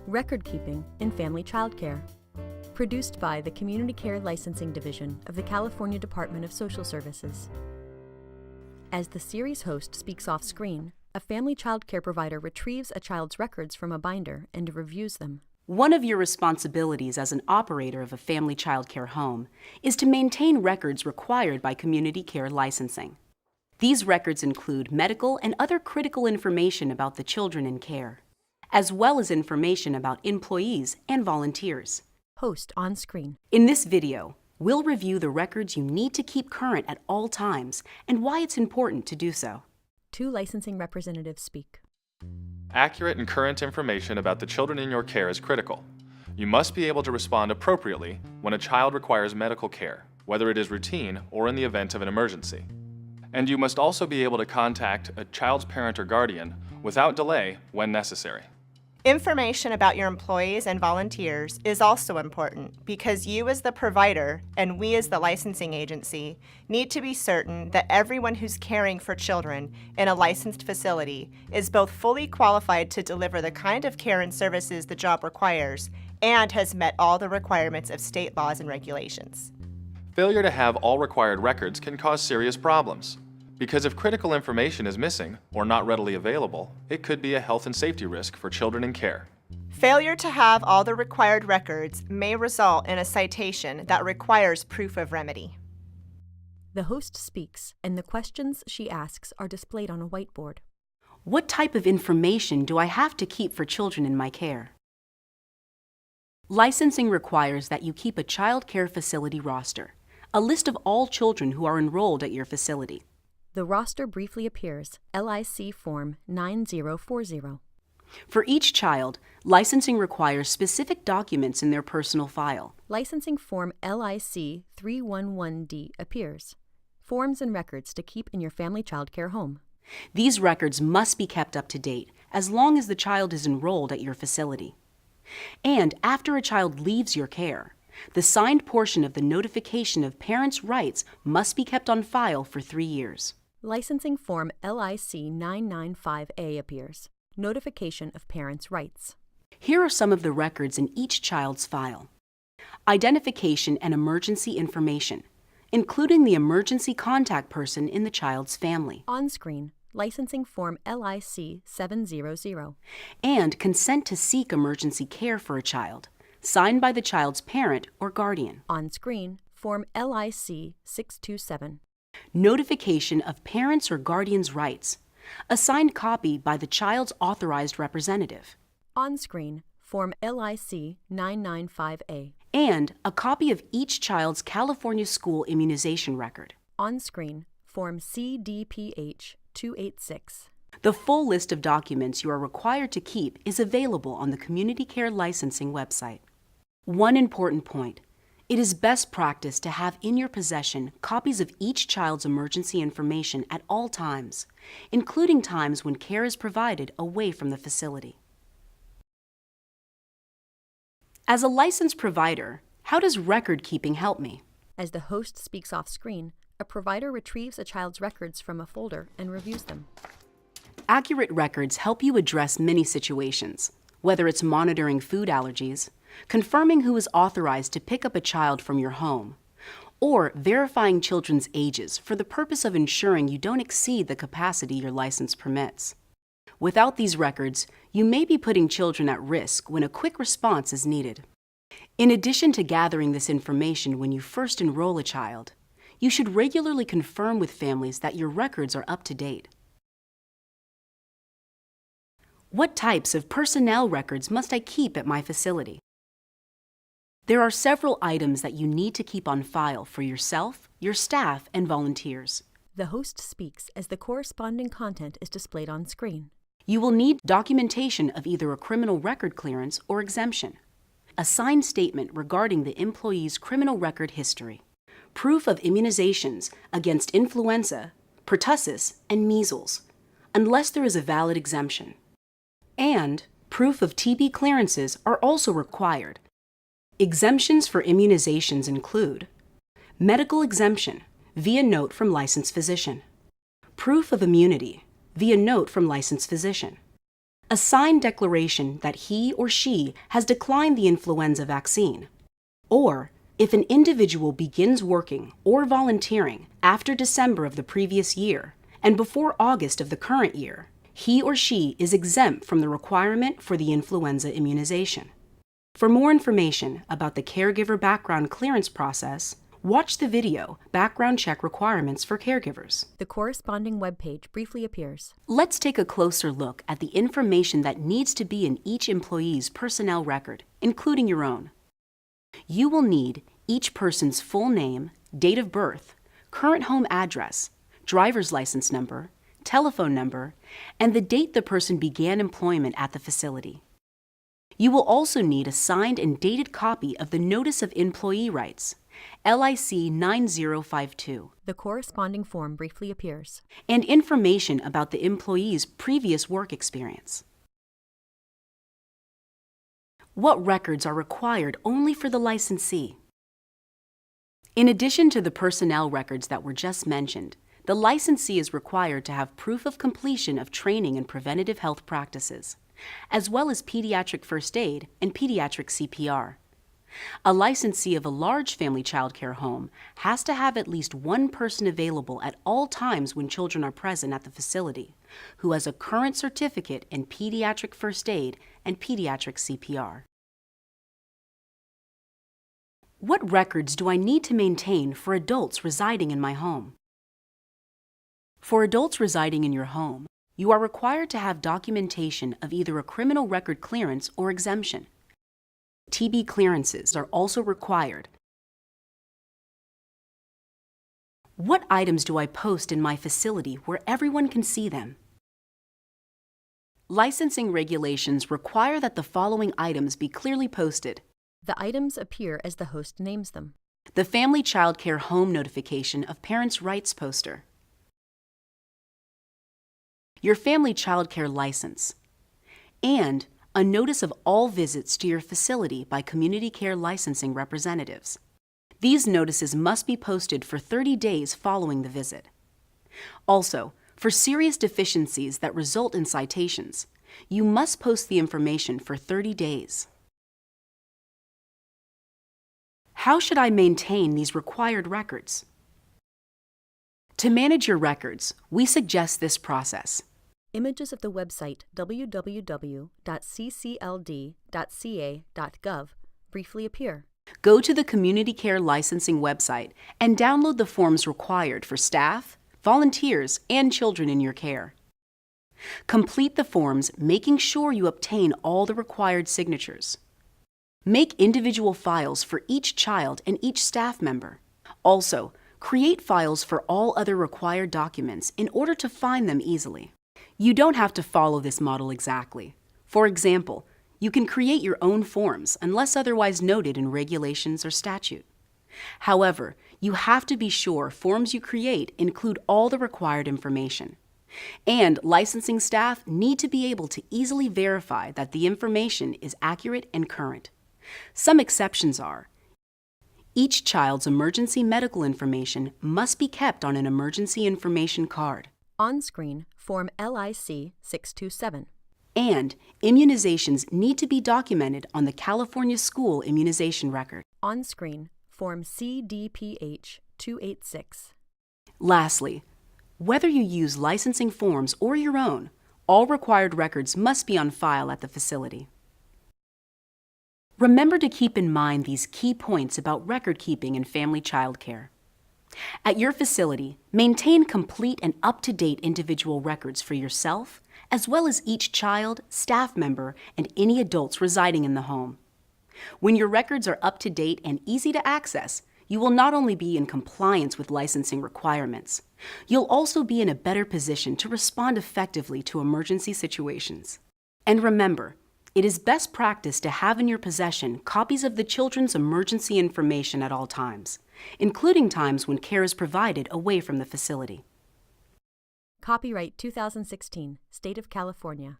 Record Keeping in Family Childcare. Produced by the Community Care Licensing Division of the California Department of Social Services. As the series host speaks off-screen, a family child care provider retrieves a child's records from a binder and reviews them. One of your responsibilities as an operator of a family child care home is to maintain records required by community care licensing. These records include medical and other critical information about the children in care, as well as information about employees and volunteers. Host on screen. In this video, we'll review the records you need to keep current at all times and why it's important to do so. Two licensing representatives speak. Accurate and current information about the children in your care is critical. You must be able to respond appropriately when a child requires medical care, whether it is routine or in the event of an emergency. And you must also be able to contact a child's parent or guardian without delay when necessary. Information about your employees and volunteers is also important because you as the provider and we as the licensing agency need to be certain that everyone who's caring for children in a licensed facility is both fully qualified to deliver the kind of care and services the job requires and has met all the requirements of state laws and regulations. Failure to have all required records can cause serious problems, because if critical information is missing or not readily available, it could be a health and safety risk for children in care. Failure to have all the required records may result in a citation that requires proof of remedy. The host speaks, and the questions she asks are displayed on a whiteboard. What type of information do I have to keep for children in my care? Licensing requires that you keep a child care facility roster, a list of all children who are enrolled at your facility. The roster briefly appears, LIC Form 9040. For each child, licensing requires specific documents in their personal file. Licensing Form LIC 311D appears. Forms and records to keep in your family child care home. These records must be kept up to date as long as the child is enrolled at your facility. And after a child leaves your care, the signed portion of the notification of parents' rights must be kept on file for 3 years. Licensing Form LIC 995A appears. Notification of parents' rights. Here are some of the records in each child's file. Identification and emergency information, including the emergency contact person in the child's family. On screen, Licensing Form LIC 700. And consent to seek emergency care for a child, signed by the child's parent or guardian. On screen, Form LIC 627. Notification of parents' or guardian's rights, a signed copy by the child's authorized representative. On screen, Form LIC 995A. And a copy of each child's California school immunization record. On screen, Form CDPH 286. The full list of documents you are required to keep is available on the Community Care Licensing website. One important point. It is best practice to have in your possession copies of each child's emergency information at all times, including times when care is provided away from the facility. As a licensed provider, how does record keeping help me? As the host speaks off screen, a provider retrieves a child's records from a folder and reviews them. Accurate records help you address many situations, whether it's monitoring food allergies, confirming who is authorized to pick up a child from your home, or verifying children's ages for the purpose of ensuring you don't exceed the capacity your license permits. Without these records, you may be putting children at risk when a quick response is needed. In addition to gathering this information when you first enroll a child, you should regularly confirm with families that your records are up to date. What types of personnel records must I keep at my facility? There are several items that you need to keep on file for yourself, your staff, and volunteers. The host speaks as the corresponding content is displayed on screen. You will need documentation of either a criminal record clearance or exemption, a signed statement regarding the employee's criminal record history, proof of immunizations against influenza, pertussis, and measles, unless there is a valid exemption. And proof of TB clearances are also required. Exemptions for immunizations include medical exemption via note from licensed physician, proof of immunity via note from licensed physician, A signed declaration that he or she has declined the influenza vaccine. Or if an individual begins working or volunteering after December of the previous year and before August of the current year, he or she is exempt from the requirement for the influenza immunization. For more information about the caregiver background clearance process, watch the video Background Check Requirements for Caregivers. The corresponding webpage briefly appears. Let's take a closer look at the information that needs to be in each employee's personnel record, including your own. You will need each person's full name, date of birth, current home address, driver's license number, telephone number, and the date the person began employment at the facility. You will also need a signed and dated copy of the Notice of Employee Rights, LIC 9052. The corresponding form briefly appears. And information about the employee's previous work experience. What records are required only for the licensee? In addition to the personnel records that were just mentioned, the licensee is required to have proof of completion of training in preventative health practices, as well as pediatric first aid and pediatric CPR. A licensee of a large family child care home has to have at least one person available at all times when children are present at the facility, who has a current certificate in pediatric first aid and pediatric CPR. What records do I need to maintain for adults residing in my home? For adults residing in your home, you are required to have documentation of either a criminal record clearance or exemption. TB clearances are also required. What items do I post in my facility where everyone can see them? Licensing regulations require that the following items be clearly posted. The items appear as the host names them. The Family Child Care Home Notification of Parents' Rights poster. Your family child care license, and a notice of all visits to your facility by community care licensing representatives. These notices must be posted for 30 days following the visit. Also, for serious deficiencies that result in citations, you must post the information for 30 days. How should I maintain these required records? To manage your records, we suggest this process. Images of the website www.ccld.ca.gov briefly appear. Go to the Community Care Licensing website and download the forms required for staff, volunteers, and children in your care. Complete the forms, making sure you obtain all the required signatures. Make individual files for each child and each staff member. Also, create files for all other required documents in order to find them easily. You don't have to follow this model exactly. For example, you can create your own forms unless otherwise noted in regulations or statute. However, you have to be sure forms you create include all the required information. And licensing staff need to be able to easily verify that the information is accurate and current. Some exceptions are: each child's emergency medical information must be kept on an emergency information card. On screen, Form LIC 627. And immunizations need to be documented on the California School Immunization Record. On screen, Form CDPH 286. Lastly, whether you use licensing forms or your own, all required records must be on file at the facility. Remember to keep in mind these key points about record keeping in family child care. At your facility, maintain complete and up-to-date individual records for yourself, as well as each child, staff member, and any adults residing in the home. When your records are up-to-date and easy to access, you will not only be in compliance with licensing requirements, you'll also be in a better position to respond effectively to emergency situations. And remember, it is best practice to have in your possession copies of the children's emergency information at all times, including times when care is provided away from the facility. Copyright 2016, State of California.